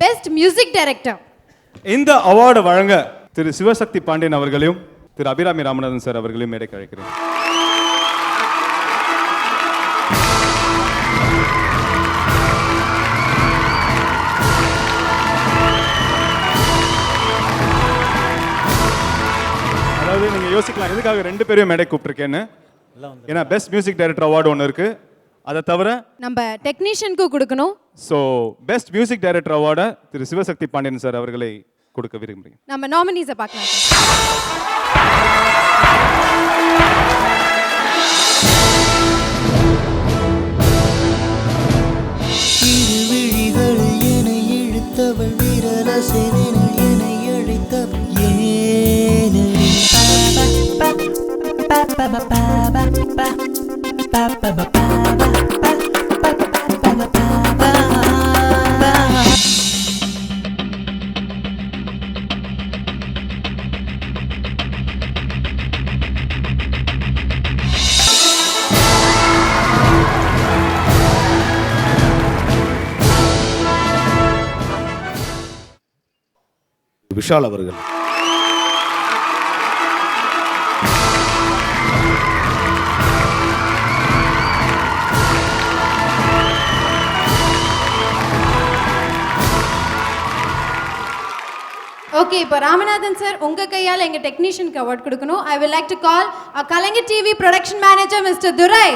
Best music director. இந்த award வழங்க திரு சிவசக்தி பாண்டியன் அவர்களையும் திரு அபிராமி ராமநாதன் சார் அவர்களையும் மேடைக்கு அழைக்கிறேன். அதாவது நீங்க யோசிக்கலாம் எதுக்காக ரெண்டு பேரையும் மேடை கூப்பிட்டுருக்கேன்னு. ஏன்னா பெஸ்ட் மியூசிக் டைரக்டர் அவார்டு ஒன்று இருக்கு, அதை தவிர நம்ம டெக்னீஷியனுக்கு கொடுக்கணும். ஸோ பெஸ்ட் மியூசிக் டைரக்டர் அவார்டை திரு சிவசக்தி பாண்டியன் சார் அவர்களை கொடுக்க விரும்புகிறேன். நம்ம நாமினிஸை பார்க்கலாம். விஷால் அவர்கள். ஓகே, இப்போ ராமநாதன் சார் உங்க கையால் எங்க டெக்னீஷியனுக்கு அவார்ட் கொடுக்கணும். I will like to call Kalaignar TV production manager mister Durai.